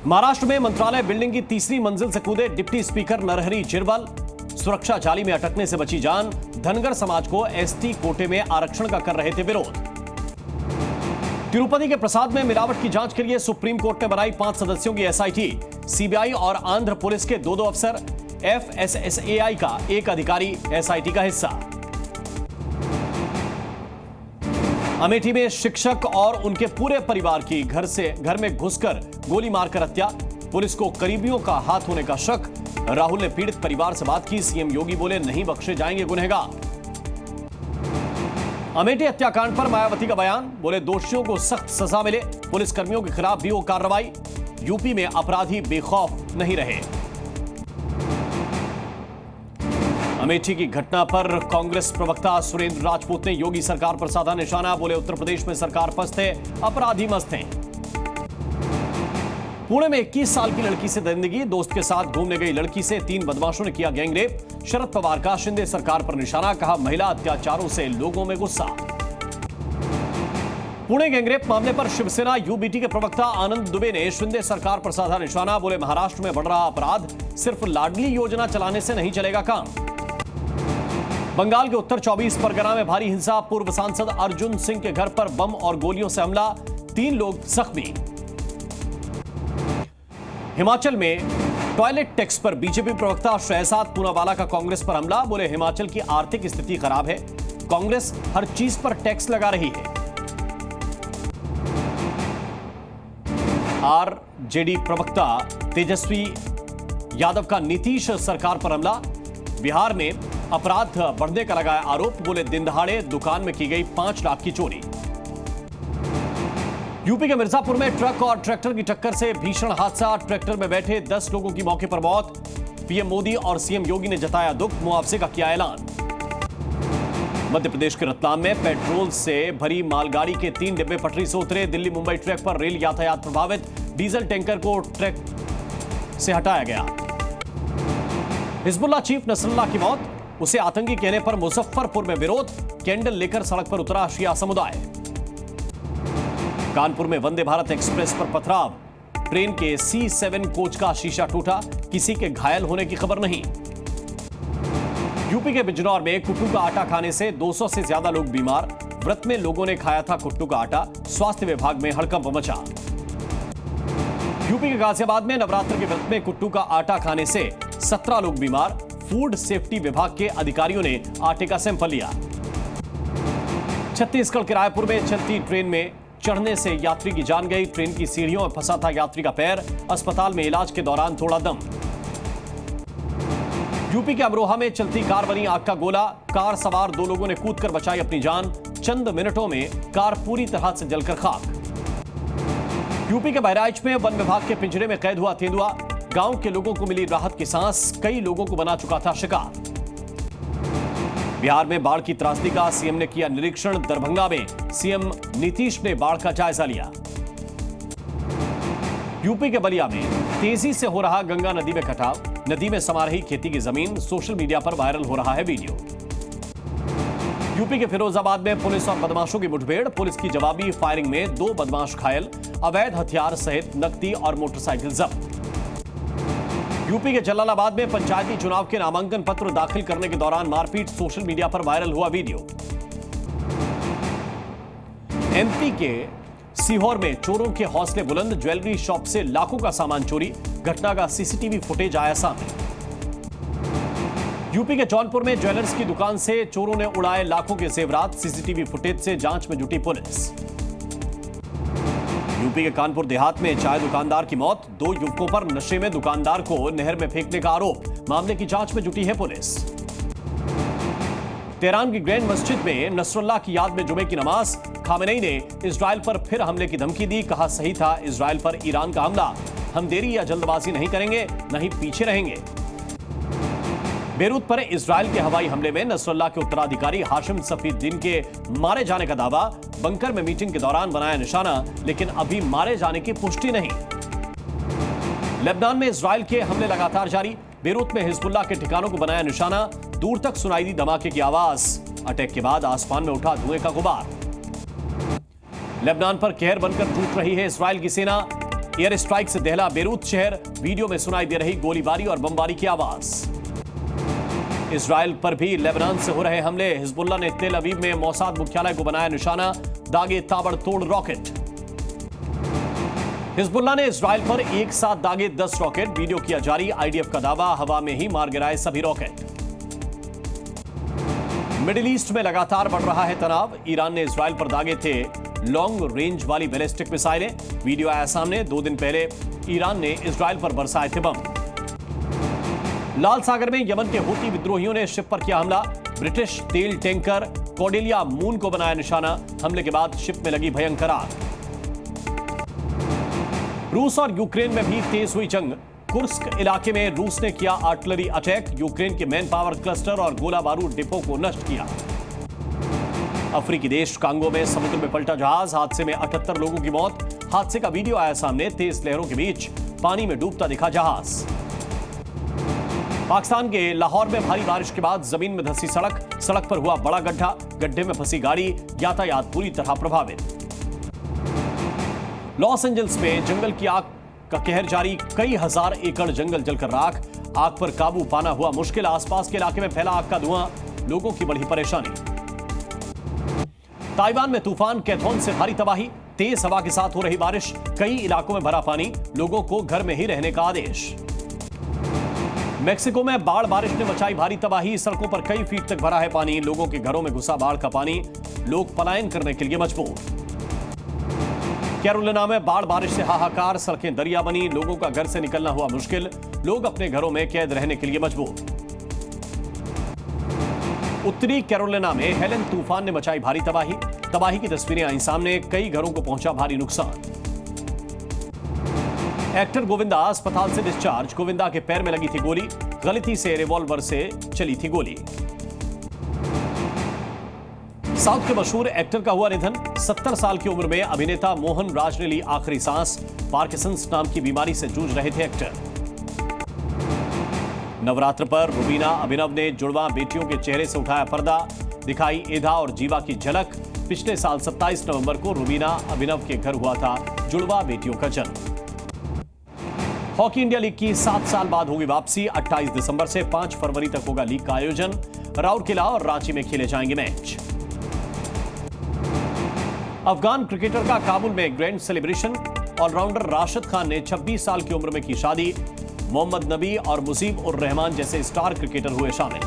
महाराष्ट्र में मंत्रालय बिल्डिंग की तीसरी मंजिल से कूदे डिप्टी स्पीकर नरहरी झिरवल। सुरक्षा जाली में अटकने से बची जान। धनगर समाज को एसटी कोटे में आरक्षण का कर रहे थे विरोध। तिरुपति के प्रसाद में मिलावट की जांच के लिए सुप्रीम कोर्ट ने बनाई 5 सदस्यों की एसआईटी। सीबीआई और आंध्र पुलिस के 2 अफसर, एफएसएसएआई का एक अधिकारी एसआईटी का हिस्सा। अमेठी में शिक्षक और उनके पूरे परिवार की घर में घुसकर गोली मारकर हत्या। पुलिस को करीबियों का हाथ होने का शक। राहुल ने पीड़ित परिवार से बात की। सीएम योगी बोले नहीं बख्शे जाएंगे गुनहगार। अमेठी हत्याकांड पर मायावती का बयान, बोले दोषियों को सख्त सजा मिले। पुलिसकर्मियों के खिलाफ भी हो कार्रवाई। यूपी में अपराधी बेखौफ नहीं रहे। अमेठी की घटना पर कांग्रेस प्रवक्ता सुरेंद्र राजपूत ने योगी सरकार पर साधा निशाना। बोले उत्तर प्रदेश में सरकार पस्त है, अपराधी मस्त हैं। पुणे में 21 साल की लड़की से दरिंदगी। दोस्त के साथ घूमने गई लड़की से 3 बदमाशों ने किया गैंगरेप। शरद पवार का शिंदे सरकार पर निशाना, कहा महिला अत्याचारों से लोगों में गुस्सा। पुणे गैंगरेप मामले पर शिवसेना यूबीटी के प्रवक्ता आनंद दुबे ने शिंदे सरकार पर साधा निशाना। बोले महाराष्ट्र में बढ़ रहा अपराध, सिर्फ लाडली योजना चलाने से नहीं चलेगा काम। बंगाल के उत्तर 24 परगना में भारी हिंसा। पूर्व सांसद अर्जुन सिंह के घर पर बम और गोलियों से हमला, 3 लोग जख्मी। हिमाचल में टॉयलेट टैक्स पर बीजेपी प्रवक्ता शहजाद पूनावाला का कांग्रेस पर हमला। बोले हिमाचल की आर्थिक स्थिति खराब है, कांग्रेस हर चीज पर टैक्स लगा रही है। आरजेडी प्रवक्ता तेजस्वी यादव का नीतीश सरकार पर हमला। बिहार में अपराध बढ़ने का लगाया आरोप। बोले दिन दहाड़े दुकान में की गई 5 लाख की चोरी। यूपी के मिर्जापुर में ट्रक और ट्रैक्टर की टक्कर से भीषण हादसा। ट्रैक्टर में बैठे 10 लोगों की मौके पर मौत। पीएम मोदी और सीएम योगी ने जताया दुख, मुआवजे का किया ऐलान। मध्य प्रदेश के रतलाम में पेट्रोल से भरी मालगाड़ी के 3 डिब्बे पटरी से उतरे। दिल्ली मुंबई ट्रैक पर रेल यातायात प्रभावित। डीजल टैंकर को ट्रैक से हटाया गया। हिजबुल्लाह चीफ नसरुल्लाह की मौत, उसे आतंकी कहने पर मुजफ्फरपुर में विरोध। कैंडल लेकर सड़क पर उतरा शिया समुदाय। कानपुर में वंदे भारत एक्सप्रेस पर पथराव। ट्रेन के C7 कोच का शीशा टूटा, किसी के घायल होने की खबर नहीं। यूपी के बिजनौर में कुट्टू का आटा खाने से 200 से ज्यादा लोग बीमार। व्रत में लोगों ने खाया था कुट्टू का आटा, स्वास्थ्य विभाग में हड़कंप मचा। यूपी के गाजियाबाद में नवरात्र के व्रत में कुट्टू का आटा खाने से 17 लोग बीमार। फूड सेफ्टी विभाग के अधिकारियों ने आटे का सैंपल लिया। छत्तीसगढ़ के रायपुर में चलती ट्रेन में चढ़ने से यात्री की जान गई। ट्रेन की सीढ़ियों में फंसा था यात्री का पैर, अस्पताल में इलाज के दौरान तोड़ा दम। यूपी के अमरोहा में चलती कार बनी आग का गोला। कार सवार 2 लोगों ने कूदकर बचाई अपनी जान। चंद मिनटों में कार पूरी तरह से जलकर खाक। यूपी के बहराइच में वन विभाग के पिंजरे में कैद हुआ तेंदुआ। गांव के लोगों को मिली राहत की सांस, कई लोगों को बना चुका था शिकार। बिहार में बाढ़ की त्रासदी का सीएम ने किया निरीक्षण। दरभंगा में सीएम नीतीश ने बाढ़ का जायजा लिया। यूपी के बलिया में तेजी से हो रहा गंगा नदी में कटाव। नदी में समा रही खेती की जमीन, सोशल मीडिया पर वायरल हो रहा है वीडियो। यूपी के फिरोजाबाद में पुलिस और बदमाशों की मुठभेड़। पुलिस की जवाबी फायरिंग में 2 बदमाश घायल। अवैध हथियार सहित नकदी और मोटरसाइकिल जब्त। यूपी के जलालाबाद में पंचायती चुनाव के नामांकन पत्र दाखिल करने के दौरान मारपीट। सोशल मीडिया पर वायरल हुआ वीडियो। एमपी के सीहोर में चोरों के हौसले बुलंद। ज्वेलरी शॉप से लाखों का सामान चोरी। घटना का सीसीटीवी फुटेज आया सामने। यूपी के जौनपुर में ज्वेलर्स की दुकान से चोरों ने उड़ाए लाखों के जेवरात। सीसीटीवी फुटेज से जांच में जुटी पुलिस। यूपी के कानपुर देहात में चाय दुकानदार की मौत। 2 युवकों पर नशे में दुकानदार को नहर में फेंकने का आरोप। मामले की जांच में जुटी है पुलिस। तेहरान की ग्रैंड मस्जिद में नसरुल्लाह की याद में जुमे की नमाज। खामेनेई ने इजराइल पर फिर हमले की धमकी दी। कहा सही था इजराइल पर ईरान का हमला, हम देरी या जल्दबाजी नहीं करेंगे, नहीं पीछे रहेंगे। बेरूत पर इजराइल के हवाई हमले में नसरुल्लाह के उत्तराधिकारी हाशिम सफीउद्दीन के मारे जाने का दावा। बंकर में मीटिंग के दौरान बनाया निशाना, लेकिन अभी मारे जाने की पुष्टि नहीं। लेबनान में इजराइल के हमले लगातार जारी। बेरूत में हिजबुल्लाह के ठिकानों को बनाया निशाना। दूर तक सुनाई दी धमाके की आवाज। अटैक के बाद आसमान में उठा धुएं का गुबार। लेबनान पर कहर बनकर टूट रही है इजराइल की सेना। एयर स्ट्राइक से दहला बेरूत शहर, वीडियो में सुनाई दे रही गोलीबारी और बमबारी की आवाज। इजराइल पर भी लेबनान से हो रहे हमले, हिजबुल्लाह ने तेल अवीव में मोसाद मुख्यालय को बनाया निशाना, दागे ताबड़तोड़ रॉकेट। हिजबुल्लाह ने इजराइल पर एक साथ दागे 10 रॉकेट, वीडियो किया जारी, आईडीएफ का दावा, हवा में ही मार गिराए सभी रॉकेट। मिडिल ईस्ट में लगातार बढ़ रहा है तनाव, ईरान ने इजराइल पर दागे थे लॉन्ग रेंज वाली बैलिस्टिक मिसाइलें, वीडियो आया सामने, 2 दिन पहले ईरान ने इजराइल पर बरसाए थे बम। लाल सागर में यमन के हूती विद्रोहियों ने शिप पर किया हमला, ब्रिटिश तेल टैंकर कॉर्डेलिया मून को बनाया निशाना, हमले के बाद शिप में लगी भयंकर आग। रूस और यूक्रेन में भी तेज हुई जंग, कुर्स्क इलाके में रूस ने किया आर्टिलरी अटैक, यूक्रेन के मैन पावर क्लस्टर और गोला बारूद डिपो को नष्ट किया। अफ्रीकी देश कांगो में समुद्र में पलटा जहाज, हादसे में 78 लोगों की मौत, हादसे का वीडियो आया सामने, तेज लहरों के बीच पानी में डूबता दिखा जहाज। पाकिस्तान के लाहौर में भारी बारिश के बाद जमीन में धंसी सड़क पर हुआ बड़ा गड्ढा, गड्ढे में फंसी गाड़ी, यातायात पूरी तरह प्रभावित। लॉस एंजल्स में जंगल की आग का कहर जारी, कई हजार एकड़ जंगल जलकर राख, आग पर काबू पाना हुआ मुश्किल, आसपास के इलाके में फैला आग का धुआं, लोगों की बढ़ी परेशानी। ताइवान में तूफान कैथोन से भारी तबाही, तेज हवा के साथ हो रही बारिश, कई इलाकों में भरा पानी, लोगों को घर में ही रहने का आदेश। मैक्सिको में बाढ़ बारिश ने मचाई भारी तबाही, सड़कों पर कई फीट तक भरा है पानी, लोगों के घरों में घुसा बाढ़ का पानी, लोग पलायन करने के लिए मजबूर। कैरोलिना में बाढ़ बारिश से हाहाकार, सड़कें दरिया बनी, लोगों का घर से निकलना हुआ मुश्किल, लोग अपने घरों में कैद रहने के लिए मजबूर। उत्तरी कैरोलिना में हेलेन तूफान ने मचाई भारी तबाही की तस्वीरें आई सामने, कई घरों को पहुंचा भारी नुकसान। एक्टर गोविंदा अस्पताल से डिस्चार्ज, गोविंदा के पैर में लगी थी गोली, गलती से रिवॉल्वर से चली थी गोली। साउथ के मशहूर एक्टर का हुआ निधन, 70 साल की उम्र में अभिनेता मोहन राज ने ली आखिरी सांस, पार्किंसंस नाम की बीमारी से जूझ रहे थे एक्टर। नवरात्र पर रुबीना अभिनव ने जुड़वा बेटियों के चेहरे से उठाया पर्दा, दिखाई एधा और जीवा की झलक। पिछले साल 27 नवंबर को रुबीना अभिनव के घर हुआ था जुड़वा बेटियों का जन्म। हॉकी इंडिया लीग की 7 साल बाद होगी वापसी, 28 दिसंबर से 5 फरवरी तक होगा लीग का आयोजन, राउरकेला और रांची में खेले जाएंगे मैच। अफगान क्रिकेटर का काबुल में grand celebration, allrounder Rashid Khan ने 26 साल की उम्र में की शादी, मोहम्मद नबी और मुजीब उर रहमान जैसे स्टार क्रिकेटर हुए शामिल।